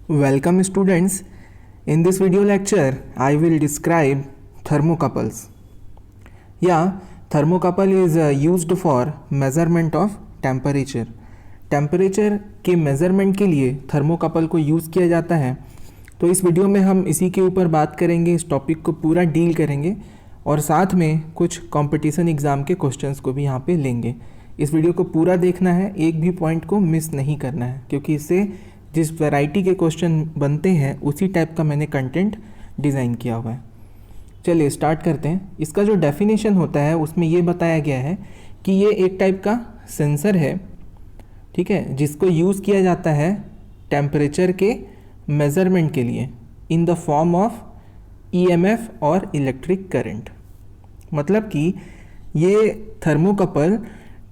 Welcome students. In this video lecture, I will describe thermocouples. Yeah, thermocouple is used for measurement of temperature. Temperature के measurement के लिए thermocouple को use किया जाता है। तो इस वीडियो में हम इसी के ऊपर बात करेंगे, इस टॉपिक को पूरा डील करेंगे और साथ में कुछ कंपटीशन एग्ज़ाम के क्वेश्चंस को भी यहाँ पे लेंगे। इस वीडियो को पूरा देखना है, एक भी पॉइंट को मिस नहीं करना है, क्योंकि इससे जिस वैरायटी के क्वेश्चन बनते हैं उसी टाइप का मैंने कंटेंट डिज़ाइन किया हुआ है। चलिए स्टार्ट करते हैं। इसका जो डेफिनेशन होता है उसमें ये बताया गया है कि ये एक टाइप का सेंसर है, ठीक है, जिसको यूज़ किया जाता है टेम्परेचर के मेज़रमेंट के लिए in the form of EMF और इलेक्ट्रिक करंट। मतलब कि ये थर्मोकपल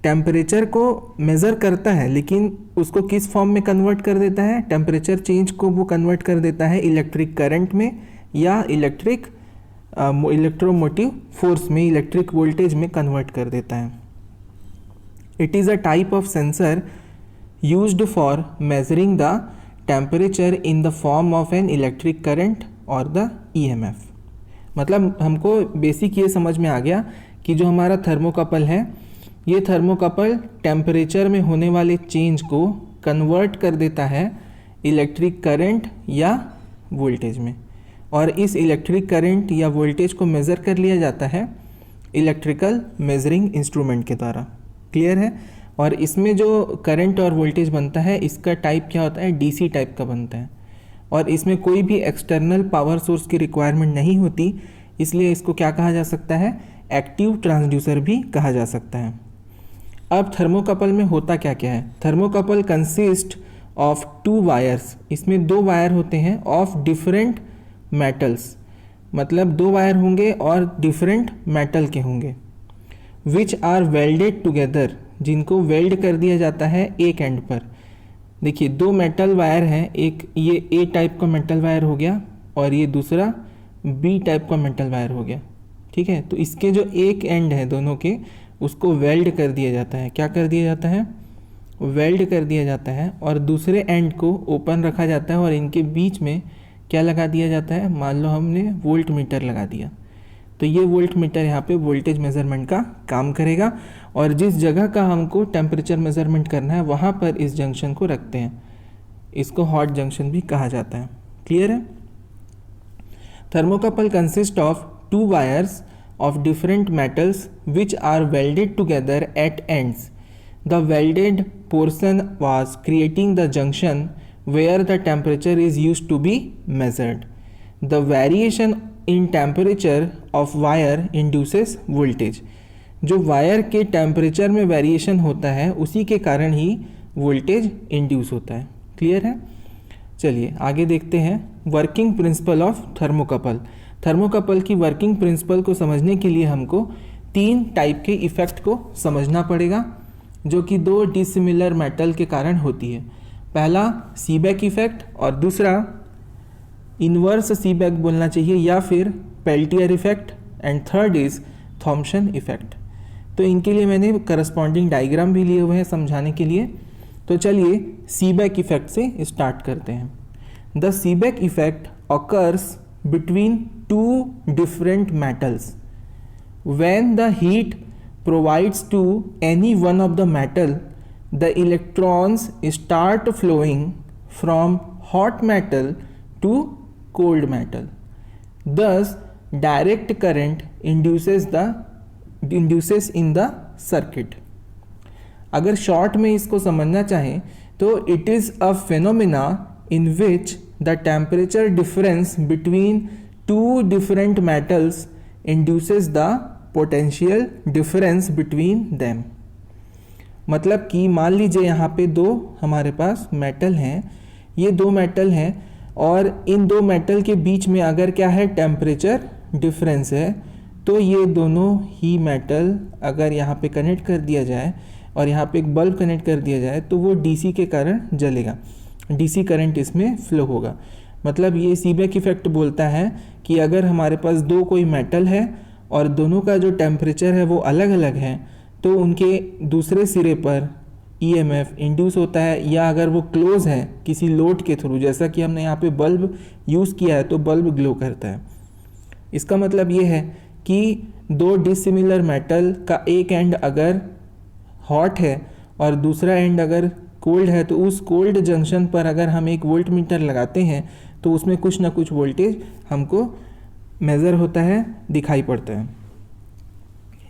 टेम्परेचर को मेज़र करता है, लेकिन उसको किस फॉर्म में कन्वर्ट कर देता है, टेम्परेचर चेंज को वो कन्वर्ट कर देता है इलेक्ट्रिक करंट में या इलेक्ट्रोमोटिव फोर्स में, इलेक्ट्रिक वोल्टेज में कन्वर्ट कर देता है। It is a type of sensor used for measuring the temperature in the form of an electric current और द ईएमएफ। मतलब हमको बेसिक ये समझ में आ गया कि जो हमारा थर्मोकपल है, ये थर्मोकपल टेम्परेचर में होने वाले चेंज को कन्वर्ट कर देता है इलेक्ट्रिक करंट या वोल्टेज में, और इस इलेक्ट्रिक करंट या वोल्टेज को मेज़र कर लिया जाता है इलेक्ट्रिकल मेजरिंग इंस्ट्रूमेंट के द्वारा। क्लियर है? और इसमें जो करंट और वोल्टेज बनता है इसका टाइप क्या होता है, डीसी टाइप का बनता है, और इसमें कोई भी एक्सटर्नल पावर सोर्स की रिक्वायरमेंट नहीं होती, इसलिए इसको क्या कहा जा सकता है, एक्टिव ट्रांसड्यूसर भी कहा जा सकता है। अब थर्मोकपल में होता क्या क्या है। थर्मोकपल कंसिस्ट ऑफ 2 वायर्स, इसमें 2 वायर होते हैं ऑफ डिफरेंट मेटल्स, मतलब 2 वायर होंगे और डिफरेंट मेटल के होंगे, विच आर वेल्डेड टुगेदर, जिनको वेल्ड कर दिया जाता है एक एंड पर। देखिए 2 मेटल वायर हैं, एक ये ए टाइप का मेटल वायर हो गया और ये दूसरा बी टाइप का मेटल वायर हो गया, ठीक है। तो इसके जो एक एंड है दोनों के, उसको वेल्ड कर दिया जाता है। क्या कर दिया जाता है, वेल्ड कर दिया जाता है, और दूसरे एंड को ओपन रखा जाता है और इनके बीच में क्या लगा दिया जाता है, मान लो हमने वोल्ट मीटर लगा दिया, तो ये वोल्ट मीटर यहाँ पे वोल्टेज मेज़रमेंट का काम करेगा, और जिस जगह का हमको टेम्परेचर मेज़रमेंट करना है वहाँ पर इस जंक्शन को रखते हैं, इसको हॉट जंक्शन भी कहा जाता है। क्लियर है? Thermocouple consist of 2 wires of different metals which are welded together at ends. The welded portion was creating the junction where the temperature is used to be measured. The variation in temperature of wire induces voltage. जो wire के temperature में variation होता है उसी के कारण ही voltage induce होता है। क्लियर है? चलिए आगे देखते हैं working principle of thermocouple. Thermocouple की वर्किंग प्रिंसिपल को समझने के लिए हमको 3 टाइप के इफ़ेक्ट को समझना पड़ेगा, जो कि 2 डिसिमिलर मेटल के कारण होती है। पहला सीबेक इफ़ेक्ट और दूसरा इन्वर्स सीबेक बोलना चाहिए या फिर Peltier effect, and third is Thomson effect. तो इनके लिए मैंने करस्पॉन्डिंग डायग्राम भी लिए हुए हैं समझाने के लिए। तो चलिए सीबेक इफ़ेक्ट से स्टार्ट करते हैं। The Seebeck effect occurs between 2 different metals. When the heat provides to any one of the metal, the electrons start flowing from hot metal to cold metal. Thus, direct current induces in the circuit. अगर short में इसको समझना चाहें तो it is a phenomena in which the temperature difference between 2 different metals induces the potential difference between them. मतलब कि मान लीजिए यहाँ पे 2 हमारे पास मेटल हैं, ये 2 मेटल हैं और इन 2 मेटल के बीच में अगर क्या है, टेम्परेचर डिफरेंस है, तो ये दोनों ही मेटल अगर यहाँ पे कनेक्ट कर दिया जाए और यहाँ पे एक बल्ब कनेक्ट कर दिया जाए तो वो डीसी के कारण जलेगा, डीसी करंट इसमें फ्लो होगा। मतलब ये सीबेक इफ़ेक्ट बोलता है कि अगर हमारे पास 2 कोई मेटल है और दोनों का जो टेम्परेचर है वो अलग अलग है, तो उनके दूसरे सिरे पर ईएमएफ इंड्यूस होता है, या अगर वो क्लोज है किसी लोड के थ्रू, जैसा कि हमने यहाँ पे बल्ब यूज़ किया है तो बल्ब ग्लो करता है। इसका मतलब ये है कि दो डिसिमिलर मेटल का एक एंड अगर हॉट है और दूसरा एंड अगर कोल्ड है, तो उस कोल्ड जंक्शन पर अगर हम एक वोल्ट मीटर लगाते हैं तो उसमें कुछ ना कुछ वोल्टेज हमको मेज़र होता है, दिखाई पड़ता है।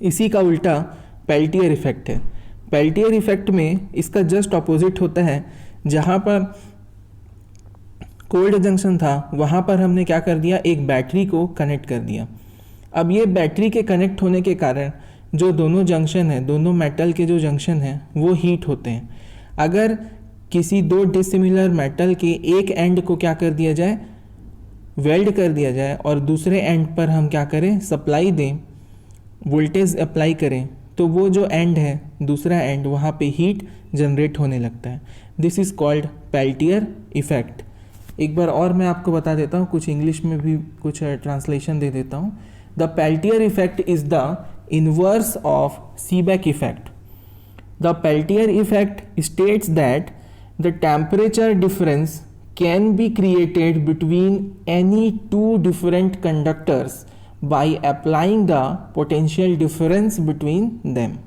इसी का उल्टा पेल्टियर इफेक्ट है। पेल्टियर इफेक्ट में इसका जस्ट ऑपोजिट होता है। जहाँ पर कोल्ड जंक्शन था वहाँ पर हमने क्या कर दिया, एक बैटरी को कनेक्ट कर दिया। अब ये बैटरी के कनेक्ट होने के कारण जो दोनों जंक्शन है, दोनों मेटल के जो जंक्शन हैं वो हीट होते हैं। अगर किसी दो डिसिमिलर मेटल के एक एंड को क्या कर दिया जाए, वेल्ड कर दिया जाए, और दूसरे एंड पर हम क्या करें, सप्लाई दें, वोल्टेज अप्लाई करें, तो वो जो एंड है, दूसरा एंड, वहाँ पे हीट जनरेट होने लगता है। This is called Peltier effect. एक बार और मैं आपको बता देता हूँ, कुछ इंग्लिश में भी कुछ ट्रांसलेशन दे देता हूँ। The Peltier effect is the inverse of Seebeck effect. The Peltier effect states that the temperature difference can be created between any two different conductors by applying the potential difference between them।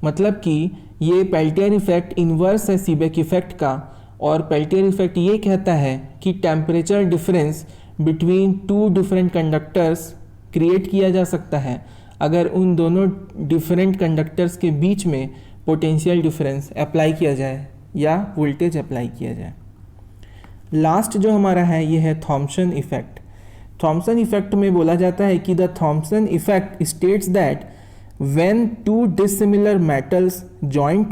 मतलब कि ये Peltier effect inverse है Seebeck effect का, और Peltier effect ये कहता है कि temperature difference between two different conductors create किया जा सकता है अगर उन दोनों डिफरेंट कंडक्टर्स के बीच में पोटेंशियल डिफरेंस अप्लाई किया जाए या वोल्टेज अप्लाई किया जाए। लास्ट जो हमारा है ये है थॉम्सन इफेक्ट। थॉम्सन इफेक्ट में बोला जाता है कि the Thomson effect states that when two dissimilar metals join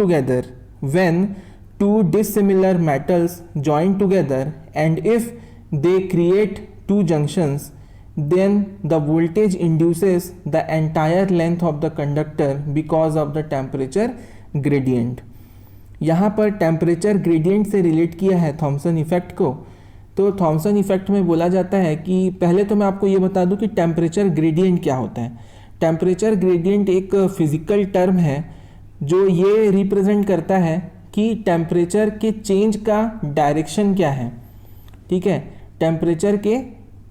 together and if they create two junctions, then the voltage induces the entire length of the conductor because of the temperature gradient। यहाँ पर temperature gradient से relate किया है Thompson effect को। तो Thompson effect में बोला जाता है कि पहले तो मैं आपको ये बता दूं कि टेम्परेचर ग्रेडियंट क्या होता है। टेम्परेचर ग्रेडियंट एक फिजिकल टर्म है जो ये रिप्रेजेंट करता है कि टेम्परेचर के चेंज का डायरेक्शन क्या है। ठीक है, टेम्परेचर के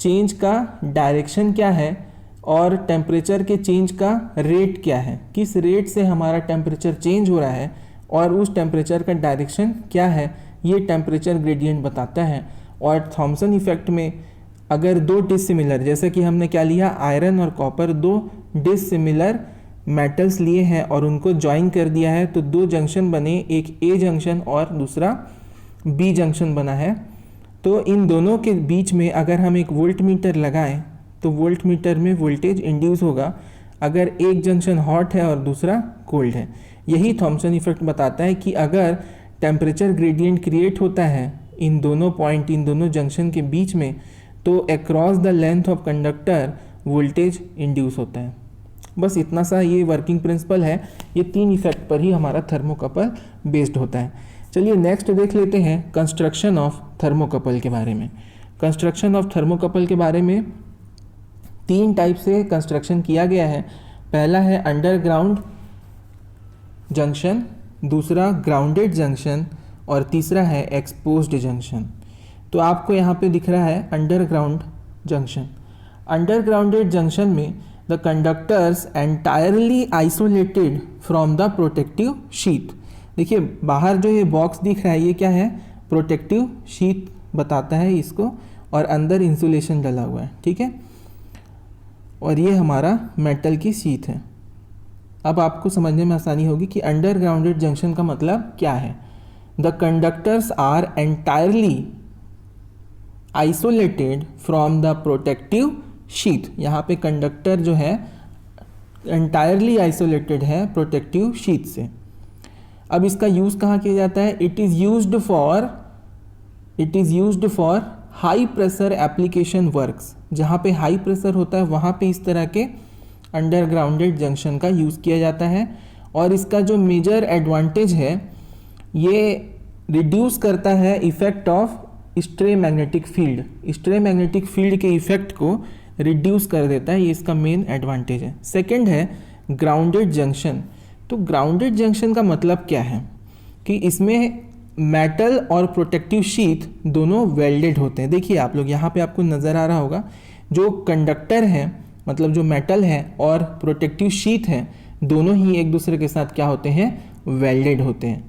चेंज का डायरेक्शन क्या है और टेम्परेचर के चेंज का रेट क्या है, किस रेट से हमारा टेम्परेचर चेंज हो रहा है और उस टेम्परेचर का डायरेक्शन क्या है, ये टेम्परेचर ग्रेडियंट बताता है। और थॉम्सन इफेक्ट में अगर दो डिसिमिलर, जैसे कि हमने क्या लिया, आयरन और कॉपर, दो डिसिमिलर मेटल्स लिए हैं और उनको ज्वाइन कर दिया है, तो दो जंक्शन बने, एक ए जंक्शन और दूसरा बी जंक्शन बना है। तो इन दोनों के बीच में अगर हम एक वोल्ट मीटर लगाएं तो वोल्ट मीटर में वोल्टेज इंड्यूस होगा अगर एक जंक्शन हॉट है और दूसरा कोल्ड है। यही थॉम्सन इफेक्ट बताता है कि अगर टेम्परेचर ग्रेडियंट क्रिएट होता है इन दोनों पॉइंट, इन दोनों जंक्शन के बीच में, तो across the length of conductor voltage induce होता है। बस इतना सा ये वर्किंग प्रिंसिपल है। ये तीन इफेक्ट पर ही हमारा थर्मोकपल बेस्ड होता है। चलिए नेक्स्ट देख लेते हैं कंस्ट्रक्शन ऑफ थर्मोकपल के बारे में। कंस्ट्रक्शन ऑफ थर्मोकपल के बारे में तीन टाइप से कंस्ट्रक्शन किया गया है। पहला है अंडरग्राउंड जंक्शन, दूसरा ग्राउंडेड जंक्शन और तीसरा है एक्सपोज्ड जंक्शन। तो आपको यहाँ पे दिख रहा है अंडरग्राउंड जंक्शन। अंडरग्राउंडेड जंक्शन में the conductors entirely isolated from the protective sheet. देखिए बाहर जो ये बॉक्स दिख रहा है ये क्या है, प्रोटेक्टिव शीट बताता है इसको, और अंदर इंसुलेशन डला हुआ है। ठीक है, और ये हमारा मेटल की शीट है। अब आपको समझने में आसानी होगी कि अंडरग्राउंडेड जंक्शन का मतलब क्या है। The conductors are entirely isolated from the protective sheet. यहाँ पे कंडक्टर जो है एंटायरली आइसोलेटेड है प्रोटेक्टिव शीट से। अब इसका यूज़ कहाँ किया जाता है, it is used for high pressure application works. जहाँ पे हाई प्रेशर होता है वहाँ पे इस तरह के अंडरग्राउंडेड जंक्शन का यूज़ किया जाता है। और इसका जो मेजर एडवांटेज है, ये रिड्यूस करता है effect of stray magnetic field. Stray magnetic field के इफ़ेक्ट को रिड्यूस कर देता है, ये इसका मेन एडवांटेज है। सेकंड है ग्राउंडेड जंक्शन। तो ग्राउंडेड जंक्शन का मतलब क्या है, कि इसमें मेटल और प्रोटेक्टिव शीथ दोनों वेल्डेड होते हैं। देखिए आप लोग यहाँ पे आपको नज़र आ रहा होगा, जो कंडक्टर है मतलब जो मेटल है और प्रोटेक्टिव शीथ है दोनों ही एक दूसरे के साथ क्या होते हैं, वेल्डेड होते हैं।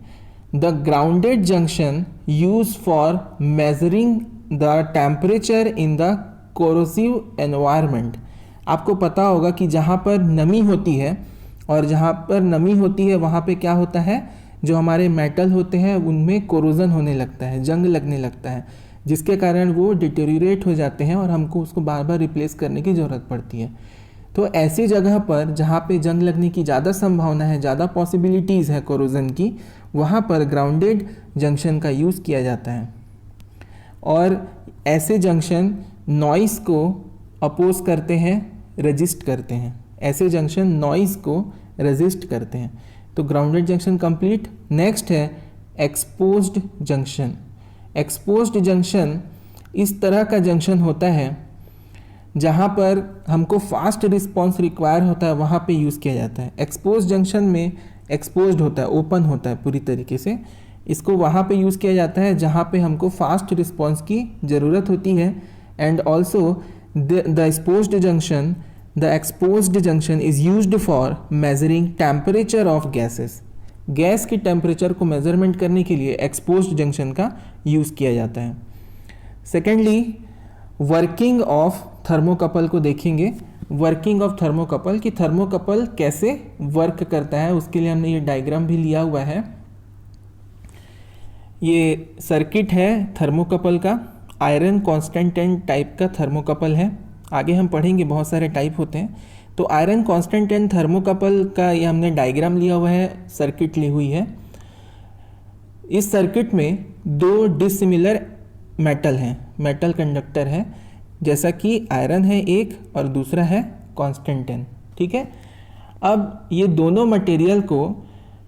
The grounded junction use for measuring the temperature in the corrosive environment. आपको पता होगा कि जहाँ पर नमी होती है और जहाँ पर नमी होती है वहाँ पे क्या होता है, जो हमारे मेटल होते हैं उनमें कोरोजन होने लगता है, जंग लगने लगता है, जिसके कारण वो डिटेरियोरेट हो जाते हैं और हमको उसको बार बार रिप्लेस करने की ज़रूरत पड़ती है। तो ऐसी जगह पर जहाँ पे जंग लगने की ज़्यादा संभावना है, ज़्यादा पॉसिबिलिटीज़ है कोरोजन की, वहाँ पर ग्राउंडेड जंक्शन का यूज़ किया जाता है। और ऐसे जंक्शन नॉइस को अपोज करते हैं, रजिस्ट करते हैं। ऐसे जंक्शन नॉइस को रजिस्ट करते हैं। तो ग्राउंडेड जंक्शन कंप्लीट। नेक्स्ट है एक्सपोज्ड जंक्शन। एक्सपोज्ड जंक्शन इस तरह का जंक्शन होता है जहाँ पर हमको फास्ट रिस्पॉन्स रिक्वायर होता है, वहाँ पे यूज़ किया जाता है। एक्सपोज जंक्शन में एक्सपोज्ड होता है, ओपन होता है पूरी तरीके से, इसको वहाँ पे यूज़ किया जाता है जहाँ पे हमको फास्ट रिस्पॉन्स की ज़रूरत होती है। And also the exposed junction is used for measuring temperature of gases. Gas की टेम्परेचर को मेजरमेंट करने के लिए एक्सपोज्ड जंक्शन का यूज़ किया जाता है। सेकेंडली वर्किंग ऑफ थर्मोकपल को देखेंगे। वर्किंग ऑफ थर्मोकपल कि थर्मोकपल कैसे वर्क करता है, उसके लिए हमने ये डायग्राम भी लिया हुआ है। ये सर्किट है थर्मोकपल का, आयरन कॉन्स्टेंटेन टाइप का थर्मोकपल है। आगे हम पढ़ेंगे बहुत सारे टाइप होते हैं। तो आयरन कॉन्स्टेंटेन थर्मोकपल का ये हमने डायग्राम लिया हुआ है, सर्किट ली हुई है। इस सर्किट में दो डिसिमिलर मेटल हैं, मेटल कंडक्टर है, जैसा कि आयरन है एक और दूसरा है कॉन्स्टेंटेन। ठीक है, अब ये दोनों मटेरियल को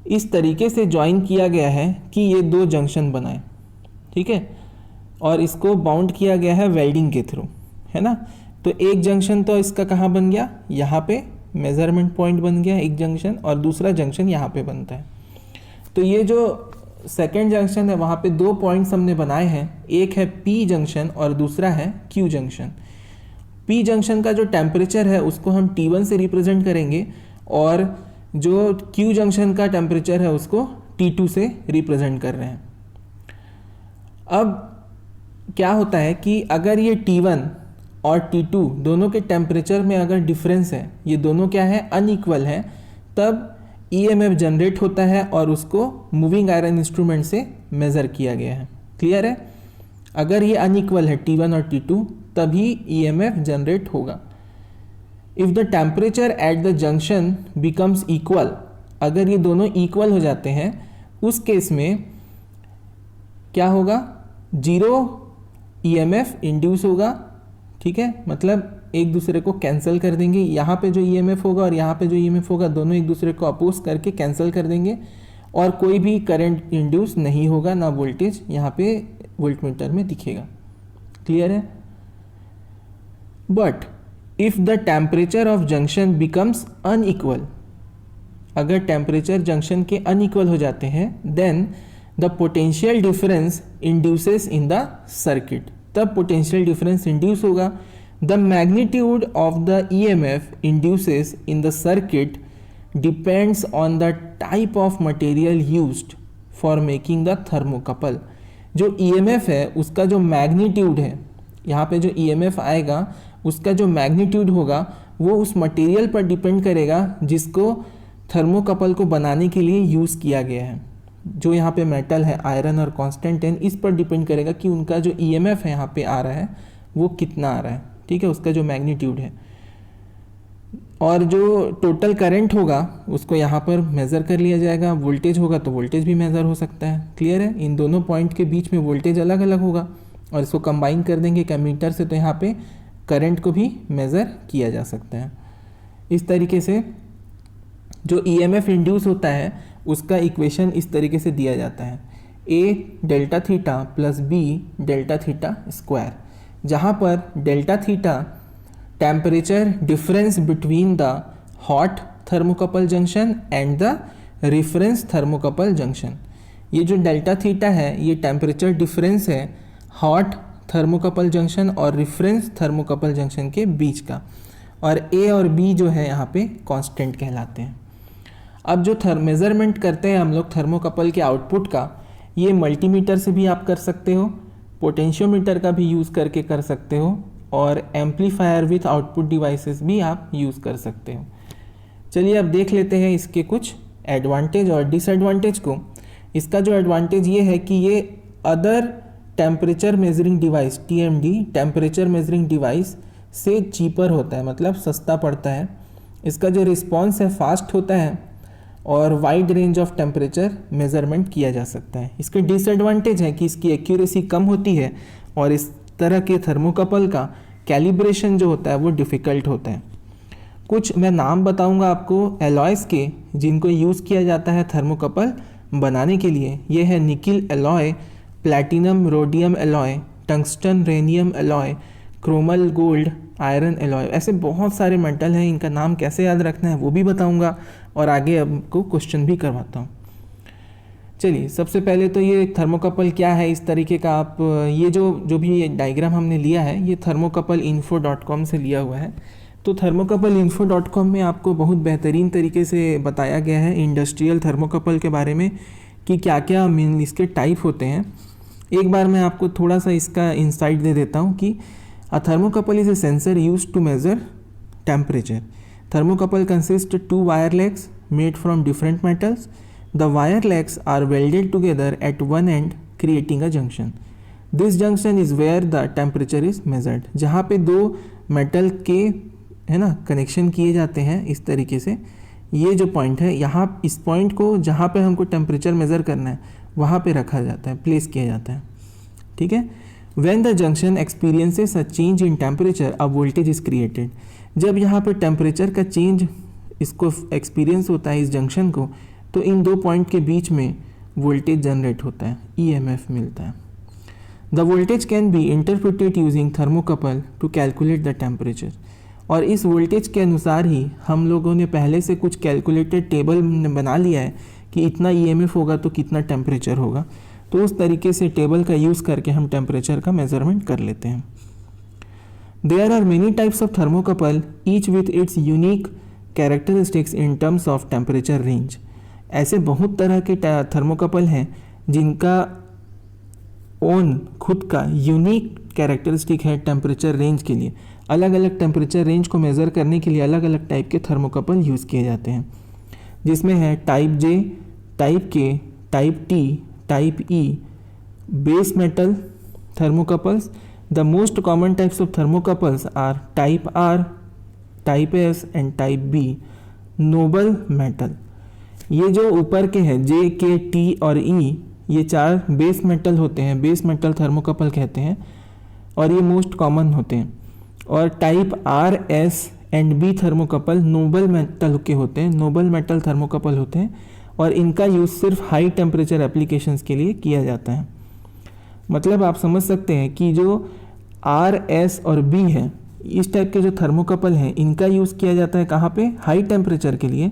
इस तरीके से जॉइन किया गया है कि ये दो जंक्शन बनाए। ठीक है, और इसको बाउंड किया गया है वेल्डिंग के थ्रू, है ना। तो एक जंक्शन तो इसका कहाँ बन गया, यहाँ पे मेजरमेंट पॉइंट बन गया एक जंक्शन, और दूसरा जंक्शन यहाँ पे बनता है। तो ये जो सेकेंड जंक्शन है वहाँ पे दो पॉइंट्स हमने बनाए हैं, एक है पी जंक्शन और दूसरा है क्यू जंक्शन। पी जंक्शन का जो टेम्परेचर है उसको हम T1 से रिप्रेजेंट करेंगे और जो क्यू जंक्शन का टेम्परेचर है उसको T2 से रिप्रेजेंट कर रहे हैं। अब क्या होता है कि अगर ये T1 और T2 दोनों के टेम्परेचर में अगर डिफरेंस है, ये दोनों क्या है, अनइक्वल है, तब EMF जनरेट होता है और उसको मूविंग आयरन इंस्ट्रूमेंट से मेज़र किया गया है। क्लियर है, अगर ये अनइक्वल है T1 और T2 तभी EMF जनरेट होगा। If the temperature at the junction becomes equal, अगर ये दोनों इक्वल हो जाते हैं उस केस में क्या होगा, जीरो EMF इंड्यूस होगा। ठीक है, मतलब एक दूसरे को कैंसिल कर देंगे, यहाँ पे जो EMF होगा और यहाँ पे जो EMF होगा दोनों एक दूसरे को अपोज करके कैंसिल कर देंगे और कोई भी करंट इंड्यूस नहीं होगा, ना वोल्टेज यहाँ पे वोल्टमीटर में दिखेगा। क्लियर है। But if the temperature of junction becomes unequal, अगर टेम्परेचर जंक्शन के अनइक्वल हो जाते हैं, then the potential difference induces in the circuit, तब पोटेंशियल डिफरेंस इंड्यूस होगा। The magnitude of the EMF induces in the circuit depends on the type of material used for making the thermocouple। जो EMF है उसका जो magnitude है, यहाँ पे जो EMF आएगा उसका जो मैग्नीट्यूड होगा वो उस मटेरियल पर डिपेंड करेगा जिसको थर्मोकपल को बनाने के लिए यूज़ किया गया है। जो यहाँ पे मेटल है आयरन और कॉन्स्टेंटेन, इस पर डिपेंड करेगा कि उनका जो EMF है यहाँ पे आ रहा है वो कितना आ रहा है। ठीक है, उसका जो मैग्नीट्यूड है, और जो टोटल करंट होगा उसको यहाँ पर मेज़र कर लिया जाएगा। वोल्टेज होगा तो वोल्टेज भी मेज़र हो सकता है। क्लियर है, इन दोनों पॉइंट के बीच में वोल्टेज अलग अलग होगा और इसको कंबाइन कर देंगे कैमीटर से, तो यहाँ पे करंट को भी मेज़र किया जा सकता है। इस तरीके से जो EMF इंड्यूस होता है उसका इक्वेशन इस तरीके से दिया जाता है, A delta theta plus B delta theta square, जहाँ पर delta theta temperature difference between the hot thermocouple junction and the reference thermocouple junction, ये जो डेल्टा थीटा है ये टेम्परेचर डिफरेंस है हॉट थर्मोकपल जंक्शन और रेफरेंस थर्मोकपल जंक्शन के बीच का, और ए और बी जो है यहाँ पे कांस्टेंट कहलाते हैं। अब जो मेज़रमेंट करते हैं हम लोग थर्मोकपल के आउटपुट का, ये मल्टीमीटर से भी आप कर सकते हो, पोटेंशियोमीटर का भी यूज़ करके कर सकते हो, और एम्पलीफायर विथ आउटपुट डिवाइसेस भी आप यूज़ कर सकते हो। चलिए अब देख लेते हैं इसके कुछ एडवांटेज और डिसएडवांटेज को। इसका जो एडवांटेज ये है कि ये other temperature measuring device TMD temperature measuring device से चीपर होता है, मतलब सस्ता पड़ता है। इसका जो रिस्पॉन्स है फास्ट होता है और wide range of temperature measurement किया जा सकता है। इसके डिसएडवांटेज है कि इसकी एक्यूरेसी कम होती है और इस तरह के थर्मोकपल का कैलिब्रेशन जो होता है वो डिफ़िकल्ट होता है। कुछ मैं नाम बताऊंगा आपको एलॉयज़ के जिनको यूज़ किया जाता है थर्मोकपल बनाने के लिए। ये है nickel alloy, platinum rhodium alloy, tungsten rhenium alloy, chromel gold, iron alloy. ऐसे बहुत सारे मेटल हैं, इनका नाम कैसे याद रखना है वो भी बताऊंगा और आगे आपको क्वेश्चन भी करवाता हूँ। चलिए सबसे पहले तो ये थर्मोकपल क्या है इस तरीके का आप ये जो भी डायग्राम हमने लिया है ये thermocouplinfo.com से लिया हुआ है। तो thermocouplinfo.com में आपको बहुत बेहतरीन तरीके से बताया गया है इंडस्ट्रियल थर्मोकपल के बारे में कि क्या क्या मेन इसके टाइप होते हैं। एक बार मैं आपको थोड़ा सा इसका इंसाइट दे देता हूँ कि a thermocouple is a sensor used to measure temperature. Thermocouple consists of two wire legs made from different metals. The wire legs are welded together at one end, creating a junction. This junction is where the temperature is measured. जहाँ पे दो metal के है ना connection किए जाते हैं इस तरीके से, ये जो पॉइंट है यहाँ इस पॉइंट को जहाँ पे हमको टेम्परेचर मेज़र करना है वहाँ पे रखा जाता है, प्लेस किया जाता है। ठीक है। When the junction experiences a change in temperature, a voltage is created. जब यहाँ पर टेम्परेचर का चेंज इसको एक्सपीरियंस होता है इस जंक्शन को, तो इन दो पॉइंट के बीच में वोल्टेज जनरेट होता है, EMF मिलता है। The voltage can be interpreted using thermocouple to calculate the temperature. और इस वोल्टेज के अनुसार ही हम लोगों ने पहले से कुछ कैलकुलेटेड टेबल बना लिया है कि इतना EMF होगा तो कितना टेम्परेचर होगा, तो उस तरीके से टेबल का यूज़ करके हम टेम्परेचर का मेज़रमेंट कर लेते हैं। There are many types of thermocouple, each with its unique characteristics in terms of temperature range. ऐसे बहुत तरह के थर्मोकपल हैं जिनका ओन खुद का यूनिक कैरेक्टरिस्टिक है टेम्परेचर रेंज के लिए। अलग अलग टेम्परेचर रेंज को मेज़र करने के लिए अलग अलग टाइप के थर्मोकपल यूज़ किए जाते हैं, जिसमें है type J, type K, type T, type E, base metal thermocouples. The most common types of thermocouples are type R, type S and type B. Noble metal. ये जो ऊपर के हैं J, K, T और E, ये चार base metal होते हैं, बेस मेटल थर्मोकपल कहते हैं और ये मोस्ट कॉमन होते हैं। और type R, S and B thermocouple Nobel metal के होते हैं, नोबल मेटल थर्मोकपल होते हैं और इनका यूज़ सिर्फ हाई टेम्परेचर एप्लीकेशंस के लिए किया जाता है। मतलब आप समझ सकते हैं कि जो R, S और B है, इस टाइप के जो थर्मोकपल हैं इनका यूज़ किया जाता है कहाँ पे, हाई टेम्परेचर के लिए,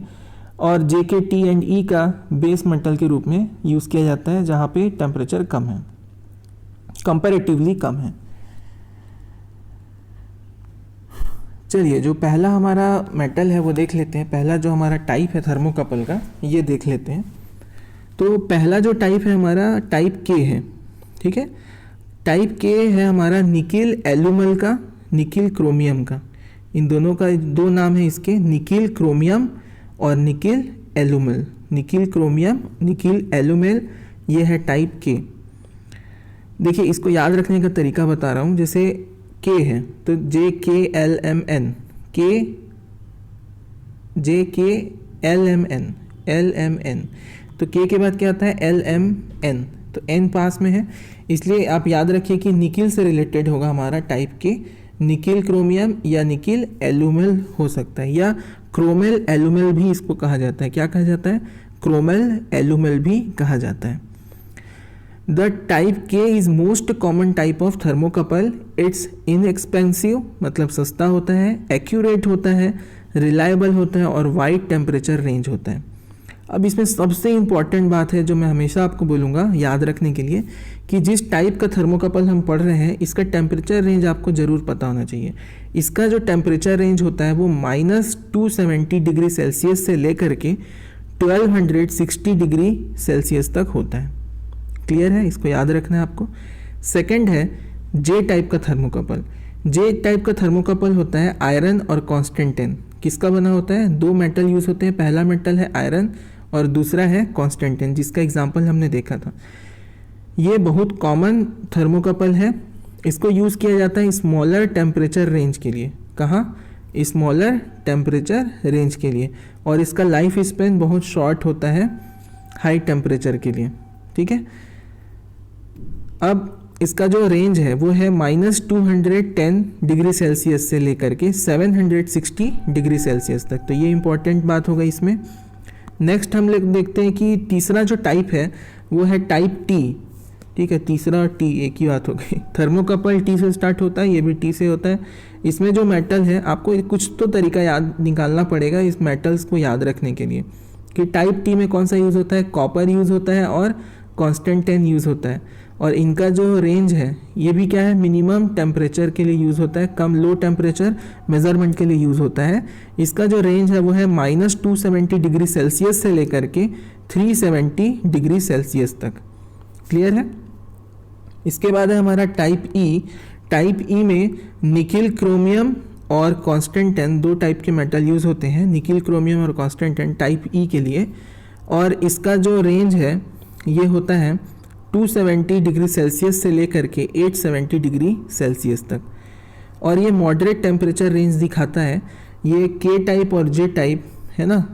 और J, K, T and E का बेस मेटल के रूप में यूज़ किया जाता है जहाँ पे टेम्परेचर कम है, कंपैरेटिवली कम है। चलिए जो पहला हमारा मेटल है वो देख लेते हैं। पहला जो हमारा टाइप है थर्मोकपल का ये देख लेते हैं। तो पहला जो टाइप है हमारा टाइप K है। ठीक है, टाइप K है हमारा निकिल एल्यूमल का, निकिल क्रोमियम का। इन दोनों का दो नाम है इसके, निकिल क्रोमियम और निकिल एल्यूमल। निकिल क्रोमियम, निकिल एल्यूमल, ये है टाइप K। देखिए इसको याद रखने का तरीका बता रहा हूँ। जैसे K है तो JKLMN, K JKLMN, LMN, तो K के बाद क्या आता है LMN, तो N पास में है, इसलिए आप याद रखिए कि निकिल से रिलेटेड होगा हमारा टाइप K। निकिल क्रोमियम या निकिल एल्यूमल हो सकता है, या क्रोमेल एल्यूमल भी इसको कहा जाता है। क्या कहा जाता है, क्रोमेल एल्यूमल भी कहा जाता है। The type K is most common type of thermocouple. It's inexpensive, मतलब सस्ता होता है, एक्यूरेट होता है, रिलायबल होता है और वाइड टेम्परेचर रेंज होता है। अब इसमें सबसे इम्पॉर्टेंट बात है जो मैं हमेशा आपको बोलूँगा याद रखने के लिए, कि जिस टाइप का थर्मोकपल हम पढ़ रहे हैं इसका टेम्परेचर रेंज आपको ज़रूर पता होना चाहिए। इसका जो टेम्परेचर रेंज होता है वो -270 डिग्री सेल्सियस से लेकर के 1260 डिग्री सेल्सियस तक होता है। क्लियर है, इसको याद रखना है आपको। सेकंड है जे टाइप का थर्मोकपल। जे टाइप का थर्मोकपल होता है आयरन और कॉन्स्टेंटेन। किसका बना होता है? दो मेटल यूज़ होते हैं, पहला मेटल है आयरन और दूसरा है कॉन्स्टेंटेन, जिसका एग्जाम्पल हमने देखा था। ये बहुत कॉमन थर्मोकपल है। इसको यूज़ किया जाता है स्मॉलर टेम्परेचर रेंज के लिए। कहाँ? स्मॉलर टेम्परेचर रेंज के लिए। और इसका लाइफ स्पेन बहुत शॉर्ट होता है हाई टेम्परेचर के लिए। ठीक है, अब इसका जो रेंज है वो है -210 डिग्री सेल्सियस से लेकर के 760 डिग्री सेल्सियस तक। तो ये इंपॉर्टेंट बात होगा इसमें। नेक्स्ट हम लोग देखते हैं कि तीसरा जो टाइप है वो है टाइप टी। ठीक है, तीसरा और टी एक ही बात हो गई। थर्मोकपल टी से स्टार्ट होता है, ये भी टी से होता है। इसमें जो मेटल है आपको कुछ तो तरीका याद निकालना पड़ेगा इस मेटल्स को याद रखने के लिए, कि टाइप टी में कौन सा यूज़ होता है। कॉपर यूज़ होता है और कॉन्स्टेंटेन यूज़ होता है। और इनका जो रेंज है ये भी क्या है, मिनिमम टेम्परेचर के लिए यूज़ होता है, कम लो टेम्परेचर मेज़रमेंट के लिए यूज़ होता है। इसका जो रेंज है वो है -270 डिग्री सेल्सियस से लेकर के 370 डिग्री सेल्सियस तक। क्लियर है। इसके बाद है हमारा टाइप ई। टाइप ई में निकिल क्रोमियम और कॉन्स्टेंटेन दो टाइप के मेटल यूज़ होते हैं, निकिल क्रोमियम और कॉन्स्टेंटेन टाइप ई के लिए। और इसका जो रेंज है ये होता है 270 डिग्री सेल्सियस से लेकर के 870 डिग्री सेल्सियस तक। और ये मॉडरेट टेम्परेचर रेंज दिखाता है। ये के टाइप और जे टाइप है ना,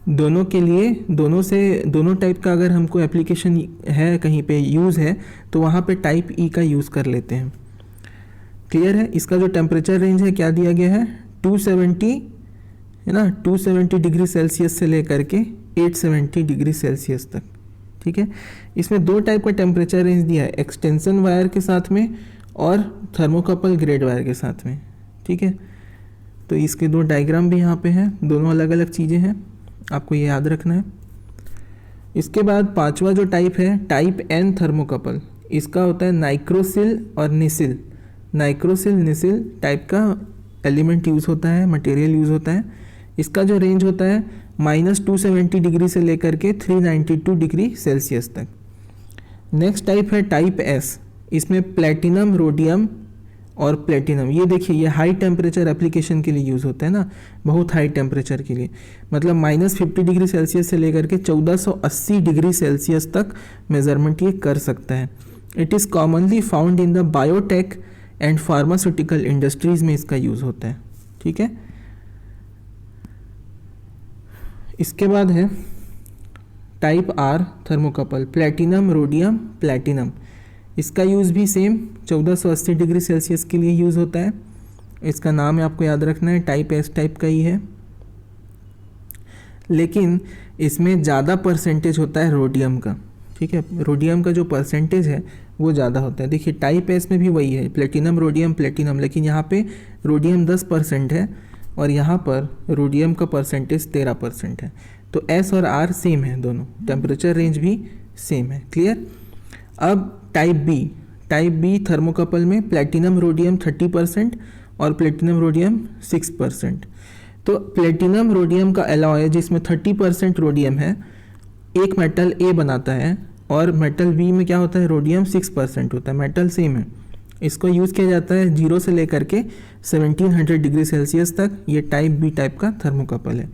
दोनों के लिए दोनों टाइप का अगर हमको एप्लीकेशन है, कहीं पे यूज़ है, तो वहाँ पे टाइप ई का यूज़ कर लेते हैं। क्लियर है। इसका जो टेम्परेचर रेंज है क्या दिया गया है, 270 है ना, 270 डिग्री सेल्सियस से लेकर के 870 डिग्री सेल्सियस तक। ठीक है, इसमें दो टाइप का टेम्परेचर रेंज दिया है, एक्सटेंशन वायर के साथ में और थर्मोकपल ग्रेड वायर के साथ में। ठीक है, तो इसके दो डायग्राम भी यहाँ पे हैं, दोनों अलग अलग चीज़ें हैं, आपको ये याद रखना है। इसके बाद पांचवा जो टाइप है टाइप एन थर्मोकपल। इसका होता है नाइक्रोसिल और निसिल। नाइक्रोसिल निसिल टाइप का एलिमेंट यूज़ होता है, मटेरियल यूज़ होता है। इसका जो रेंज होता है -270 डिग्री से लेकर के 392 डिग्री सेल्सियस तक। नेक्स्ट टाइप है टाइप एस। इसमें प्लेटिनम, रोडियम और प्लेटिनम, ये देखिए ये हाई टेम्परेचर एप्लीकेशन के लिए यूज़ होता है ना, बहुत हाई टेम्परेचर के लिए, मतलब -50 डिग्री सेल्सियस से लेकर के 1480 डिग्री सेल्सियस तक मेज़रमेंट ये कर सकता है। It is commonly found in the biotech and pharmaceutical industries में इसका यूज़ होता है। ठीक है, इसके बाद है type R thermocouple, platinum, rhodium, platinum. इसका यूज़ भी सेम 1480 डिग्री सेल्सियस के लिए यूज़ होता है। इसका नाम आपको याद रखना है, टाइप एस टाइप का ही है, लेकिन इसमें ज़्यादा परसेंटेज होता है रोडियम का। ठीक है, रोडियम का जो परसेंटेज है वो ज़्यादा होता है। देखिए टाइप एस में भी वही है, प्लेटिनम, रोडियम, प्लेटिनम, लेकिन यहाँ पे रोडियम 10% है और यहाँ पर रोडियम का परसेंटेज 13% है। तो एस और आर सेम है दोनों, टेम्परेचर रेंज भी सेम है। क्लियर। अब टाइप बी थर्मोकपल में प्लेटिनम रोडियम 30% और प्लेटिनम रोडियम 6%। तो प्लेटिनम रोडियम का अलॉय जिसमें 30% रोडियम है, एक मेटल ए बनाता है, और मेटल बी में क्या होता है, रोडियम 6% होता है, मेटल सेम है। इसको यूज़ किया जाता है 0 से लेकर के 1700 डिग्री सेल्सियस तक। ये टाइप बी टाइप का थर्मोकपल है।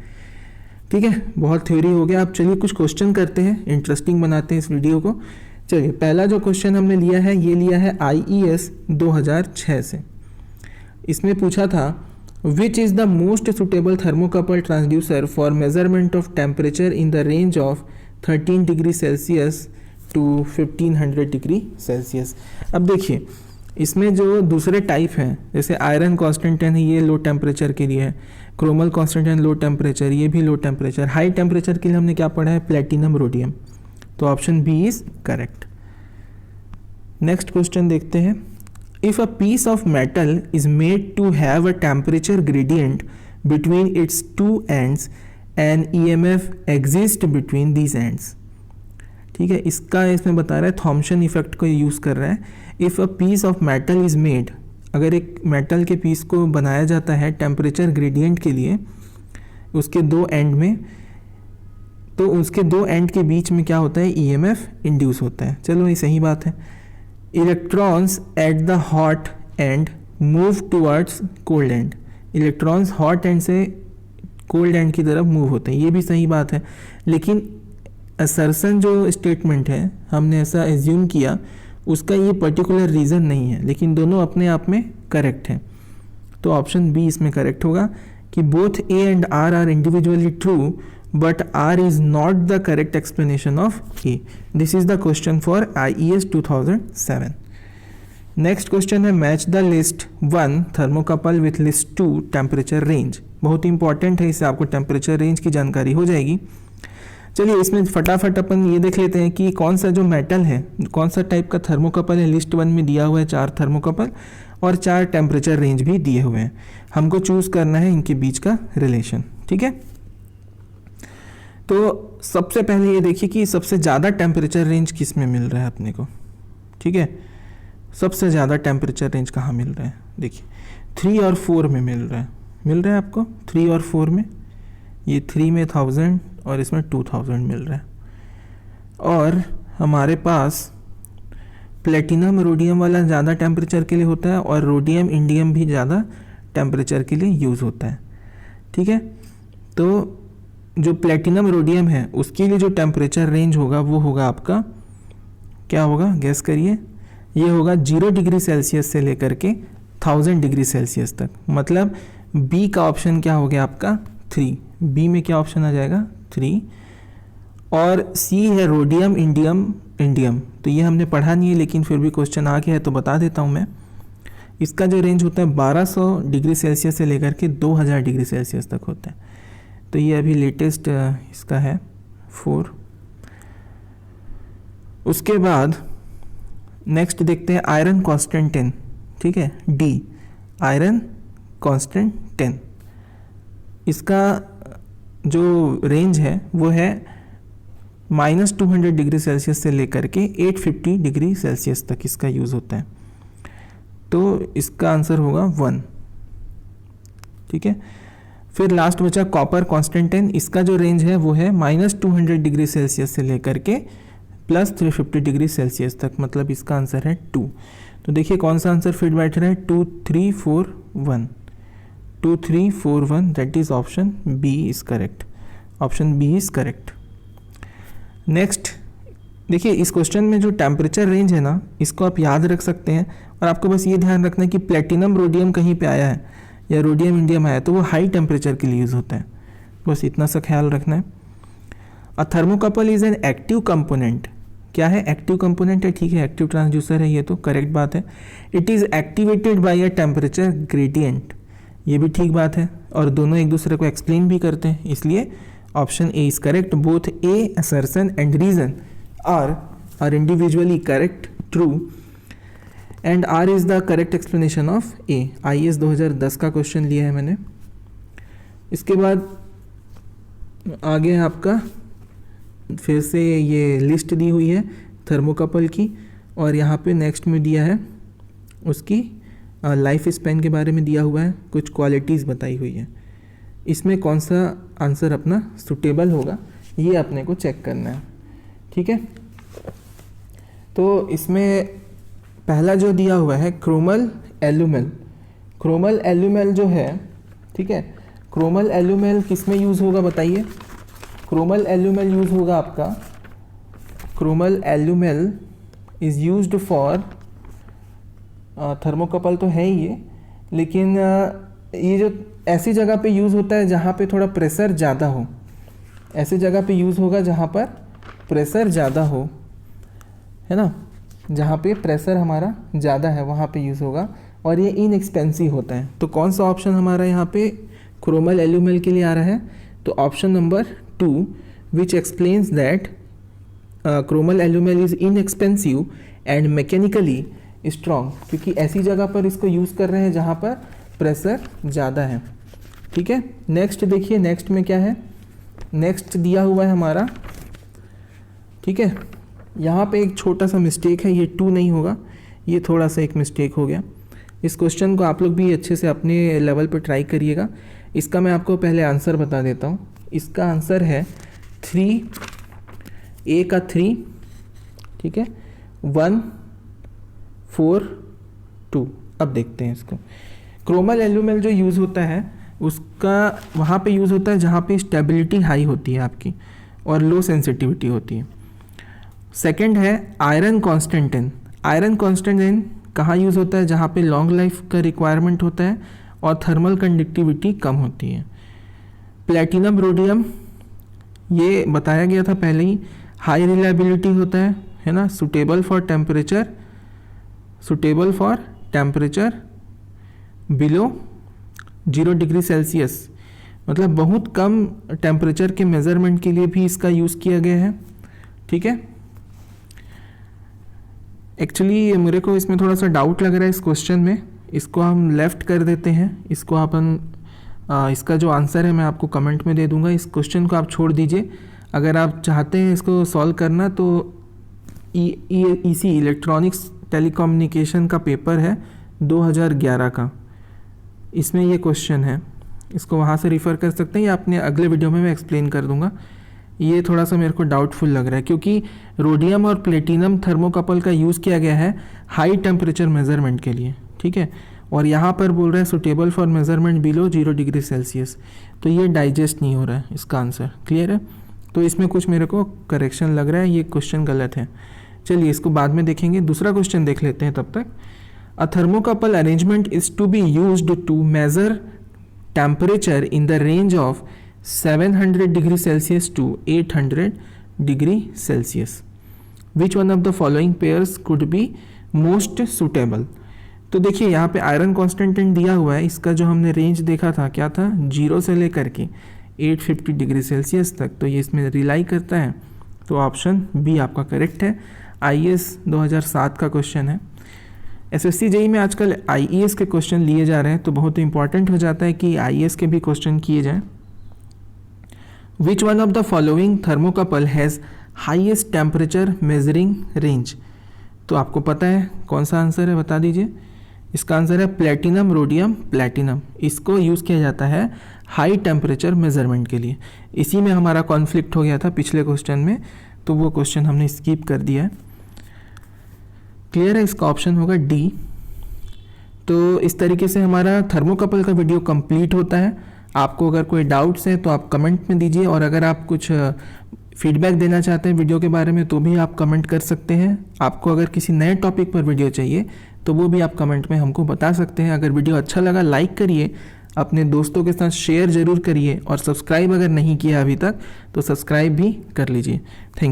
ठीक है, बहुत थ्योरी हो गया। अब चलिए कुछ क्वेश्चन करते हैं, इंटरेस्टिंग बनाते हैं इस वीडियो को। चलिए पहला जो क्वेश्चन हमने लिया है ये लिया है IES 2006 से। इसमें पूछा था which is the most suitable thermocouple transducer for measurement of temperature in the range of 13 degree Celsius to 1500 degree Celsius. अब देखिए इसमें जो दूसरे टाइप हैं, जैसे आयरन कॉन्स्टेंटेन है, ये लो टेम्परेचर के लिए है, क्रोमल कॉन्स्टेंटेन लो टेम्परेचर, ये भी लो टेम्परेचर। हाई टेम्परेचर के लिए हमने क्या पढ़ा है, प्लेटिनम, रोडियम। तो option B is correct. Next question देखते हैं। If a piece of metal is made to have a temperature gradient between its two ends an EMF exist between these ends. ठीक है, इसका इसमें बता रहा है थॉम्सन इफेक्ट को यूज़ कर रहा है। If a piece of metal is made, अगर एक मेटल के पीस को बनाया जाता है टेम्परेचर ग्रेडियंट के लिए उसके दो एंड में, तो उसके दो एंड के बीच में क्या होता है, EMF इंड्यूस होता है। चलो ये सही बात है। Electrons at the hot and move towards cold and, electrons hot and से कोल्ड एंड की तरफ मूव होते हैं, ये भी सही बात है। लेकिन असर्शन जो स्टेटमेंट है हमने ऐसा एज्यूम किया, उसका ये पर्टिकुलर रीज़न नहीं है, लेकिन दोनों अपने आप में करेक्ट हैं। तो ऑप्शन बी इसमें करेक्ट होगा कि both A and R are individually true but R is not the correct explanation of A. This is the question for IES 2007। Next question है match the list 1 thermocouple with list 2 temperature range. बहुत important है, इससे आपको temperature range की जानकारी हो जाएगी। चलिए इसमें फटाफट अपन ये देख लेते हैं कि कौन सा जो मेटल है, कौन सा टाइप का थर्मोकपल है। लिस्ट 1 में दिया हुआ है 4 थर्मोकपल और 4 टेम्परेचर रेंज भी दिए हुए हैं। हमको चूज़ करना है इनके बीच का रिलेशन। ठीक है, तो सबसे पहले ये देखिए कि सबसे ज़्यादा टेम्परेचर रेंज किस में मिल रहा है अपने को। ठीक है, सबसे ज़्यादा टेम्परेचर रेंज कहाँ मिल रहा है, देखिए 3 और 4 में मिल रहा है आपको। 3 और 4 में, ये 3 में 1000 और इसमें 2000 मिल रहा है। और हमारे पास प्लेटिनम रोडियम वाला ज़्यादा टेम्परेचर के लिए होता है और रोडियम इंडियम भी ज़्यादा टेम्परेचर के लिए यूज़ होता है। ठीक है, तो जो प्लेटिनम रोडियम है उसके लिए जो टेम्परेचर रेंज होगा वो होगा आपका, क्या होगा गैस करिए, ये होगा 0 डिग्री सेल्सियस से लेकर के 1000 डिग्री सेल्सियस तक। मतलब बी का ऑप्शन क्या हो गया आपका 3, बी में क्या ऑप्शन आ जाएगा 3। और सी है रोडियम इंडियम, तो ये हमने पढ़ा नहीं है लेकिन फिर भी क्वेश्चन आ गया है तो बता देता हूँ मैं। इसका जो रेंज होता है 1200 डिग्री सेल्सियस से लेकर के 2000 डिग्री सेल्सियस तक होता है। तो ये अभी लेटेस्ट इसका है 4। उसके बाद नेक्स्ट देखते हैं आयरन कांस्टेंट 10। ठीक है, डी आयरन कांस्टेंट 10, इसका जो रेंज है वो है -200 डिग्री सेल्सियस से लेकर के 850 डिग्री सेल्सियस तक इसका यूज़ होता है। तो इसका आंसर होगा 1। ठीक है, फिर लास्ट बचा कॉपर कांस्टेंट 10, इसका जो रेंज है वो है -200 डिग्री सेल्सियस से लेकर के +350 डिग्री सेल्सियस तक, मतलब इसका आंसर है 2। तो देखिए कौन सा आंसर फिट बैठ रहा है, 2 3 4 1, 2 3 4 1, that is option B is correct. Option B is correct. Next देखिए, इस क्वेश्चन में जो टेम्परेचर रेंज है ना, इसको आप याद रख सकते हैं और आपको बस ये ध्यान रखना है कि प्लेटिनम रोडियम कहीं पे आया है या रोडियम इंडियम आया तो वो हाई टेम्परेचर के लिए यूज़ होता है, बस इतना सा ख्याल रखना है। A thermocouple is an active component, क्या है एक्टिव कंपोनेंट है, ठीक है, एक्टिव ट्रांसड्यूसर है, ये तो करेक्ट बात है। It is activated by a temperature gradient, ये भी ठीक बात है, और दोनों एक दूसरे को एक्सप्लेन भी करते हैं, इसलिए option A is correct. Both A assertion and reason are individually correct, true, and R is the correct explanation of A. IAS 2010 का क्वेश्चन लिया है मैंने। इसके बाद आगे है आपका फिर से ये लिस्ट दी हुई है थर्मोकपल की, और यहाँ पे नेक्स्ट में दिया है उसकी लाइफ स्पैन के बारे में दिया हुआ है, कुछ क्वालिटीज़ बताई हुई है। इसमें कौन सा आंसर अपना सुटेबल होगा ये अपने को चेक करना है। ठीक है, तो इसमें पहला जो दिया हुआ है क्रोमल एल्यूमेल। क्रोमल एल्यूमेल जो है, ठीक है, क्रोमल एल्यूमेल किस में यूज़ होगा बताइए। क्रोमल एल्यूमेल यूज़ होगा आपका, chromyl alumel is used for thermocouple तो है ही ये, लेकिन ये जो ऐसी जगह पे यूज़ होता है जहाँ पे थोड़ा प्रेशर ज़्यादा हो, ऐसी जगह पे यूज़ होगा जहाँ पर प्रेशर ज़्यादा हो, है ना, जहाँ पे प्रेशर हमारा ज़्यादा है वहाँ पे यूज़ होगा, और ये इनएक्सपेंसिव होता है। तो कौन सा ऑप्शन हमारा यहाँ पे क्रोमल एल्यूमेल के लिए आ रहा है, तो option number 2 which explains that chromel alumel is inexpensive and mechanically strong, क्योंकि ऐसी जगह पर इसको यूज़ कर रहे हैं जहाँ पर प्रेशर ज़्यादा है। ठीक है, नेक्स्ट देखिए, नेक्स्ट में क्या है, नेक्स्ट दिया हुआ है हमारा, ठीक है, यहाँ पे एक छोटा सा मिस्टेक है, ये 2 नहीं होगा, ये थोड़ा सा एक मिस्टेक हो गया। इस क्वेश्चन को आप लोग भी अच्छे से अपने लेवल पर ट्राई करिएगा। इसका मैं आपको पहले आंसर बता देता हूँ। इसका आंसर है 3, A का 3, ठीक है, 1 4 2। अब देखते हैं इसको। क्रोमल एल्यूमेल जो यूज़ होता है उसका वहाँ पे यूज़ होता है जहाँ पे स्टेबिलिटी हाई होती है आपकी और लो सेंसिटिविटी होती है। सेकंड है आयरन कॉन्स्टेंटिन। आयरन कॉन्स्टेंटिन कहाँ यूज़ होता है? जहाँ पे लॉन्ग लाइफ का रिक्वायरमेंट होता है और थर्मल कंडक्टिविटी कम होती है। प्लेटिनम रोडियम, ये बताया गया था पहले ही, हाई रिलायबिलिटी होता है ना, suitable for temperature below 0 degree Celsius, मतलब बहुत कम टेम्परेचर के मेज़रमेंट के लिए भी इसका यूज़ किया गया है, ठीक है। एक्चुअली मेरे को इसमें थोड़ा सा डाउट लग रहा है इस क्वेश्चन में, इसको हम लेफ़्ट कर देते हैं। इसको अपन इसका जो आंसर है मैं आपको कमेंट में दे दूंगा। इस क्वेश्चन को आप छोड़ दीजिए। अगर आप चाहते हैं इसको सॉल्व करना तो EC इलेक्ट्रॉनिक्स टेलीकम्युनिकेशन का पेपर है 2011 का, इसमें ये क्वेश्चन है, इसको वहाँ से रिफ़र कर सकते हैं या अपने अगले वीडियो में मैं एक्सप्लेन कर दूंगा। ये थोड़ा सा मेरे को डाउटफुल लग रहा है क्योंकि रोडियम और प्लेटिनम थर्मोकपल का यूज़ किया गया है हाई टेम्परेचर मेज़रमेंट के लिए, ठीक है, और यहाँ पर बोल रहा है suitable for measurement below 0 degree Celsius, तो ये डाइजेस्ट नहीं हो रहा है इसका आंसर। क्लियर है? तो इसमें कुछ मेरे को करेक्शन लग रहा है, ये क्वेश्चन गलत है। चलिए इसको बाद में देखेंगे, दूसरा क्वेश्चन देख लेते हैं तब तक। A thermocouple arrangement is to be used to measure temperature in the range of 700 degree Celsius to 800 degree Celsius. Which one of the following pairs could be most suitable? तो देखिए यहाँ पे आयरन कॉन्स्टेंटेंट दिया हुआ है, इसका जो हमने रेंज देखा था क्या था, 0 से लेकर के 850 डिग्री सेल्सियस तक, तो ये इसमें रिलाई करता है, तो ऑप्शन बी आपका करेक्ट है। IAS 2007 का क्वेश्चन है। SSC JEE में आजकल IES के क्वेश्चन लिए जा रहे हैं, तो बहुत इंपॉर्टेंट हो जाता है कि IAS के भी क्वेश्चन किए जाएं। विच one of the following thermocouple has highest temperature measuring range? तो आपको पता है कौन सा आंसर है, बता दीजिए। इसका आंसर है प्लेटिनम रोडियम प्लेटिनम। इसको यूज़ किया जाता है हाई टेम्परेचर मेजरमेंट के लिए। इसी में हमारा कॉन्फ्लिक्ट हो गया था पिछले क्वेश्चन में, तो वो क्वेश्चन हमने स्किप कर दिया है। क्लियर है? इसका ऑप्शन होगा डी। तो इस तरीके से हमारा थर्मोकपल का वीडियो कंप्लीट होता है। आपको अगर कोई डाउट्स हैं तो आप कमेंट में दीजिए, और अगर आप कुछ फीडबैक देना चाहते हैं वीडियो के बारे में तो भी आप कमेंट कर सकते हैं। आपको अगर किसी नए टॉपिक पर वीडियो चाहिए तो वो भी आप कमेंट में हमको बता सकते हैं। अगर वीडियो अच्छा लगा लाइक करिए, अपने दोस्तों के साथ शेयर ज़रूर करिए, और सब्सक्राइब अगर नहीं किया अभी तक तो सब्सक्राइब भी कर लीजिए। Thank you.